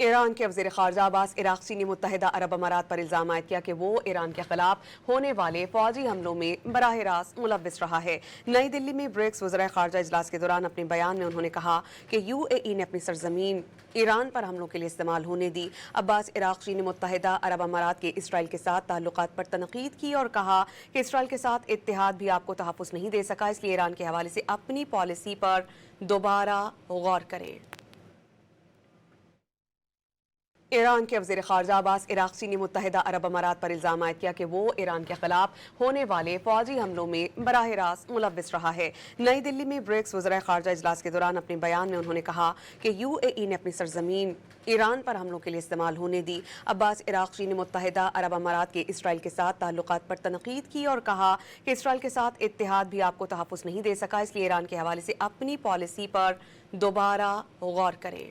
ایران کے وزیر خارجہ عباس عراقچی نے متحدہ عرب امارات پر الزام عائد کیا کہ وہ ایران کے خلاف ہونے والے فوجی حملوں میں براہ راست ملوث رہا ہے۔ نئی دلی میں برکس وزرائے خارجہ اجلاس کے دوران اپنے بیان میں انہوں نے کہا کہ UAE نے اپنی سرزمین ایران پر حملوں کے لیے استعمال ہونے دی۔ عباس عراقچی نے متحدہ عرب امارات کے اسرائیل کے ساتھ تعلقات پر تنقید کی اور کہا کہ اسرائیل کے ساتھ اتحاد بھی آپ کو تحفظ نہیں دے سکا، اس لیے ایران کے حوالے سے اپنی پالیسی پر دوبارہ غور کریں۔ ایران کے وزیر خارجہ عباس عراقچی نے متحدہ عرب امارات پر الزام عائد کیا کہ وہ ایران کے خلاف ہونے والے فوجی حملوں میں براہ راست ملوث رہا ہے۔ نئی دلی میں برکس وزرائے خارجہ اجلاس کے دوران اپنے بیان میں انہوں نے کہا کہ UAE نے اپنی سرزمین ایران پر حملوں کے لیے استعمال ہونے دی۔ عباس عراقچی نے متحدہ عرب امارات کے اسرائیل کے ساتھ تعلقات پر تنقید کی اور کہا کہ اسرائیل کے ساتھ اتحاد بھی آپ کو تحفظ نہیں دے سکا، اس لیے ایران کے حوالے سے اپنی پالیسی پر دوبارہ غور کریں۔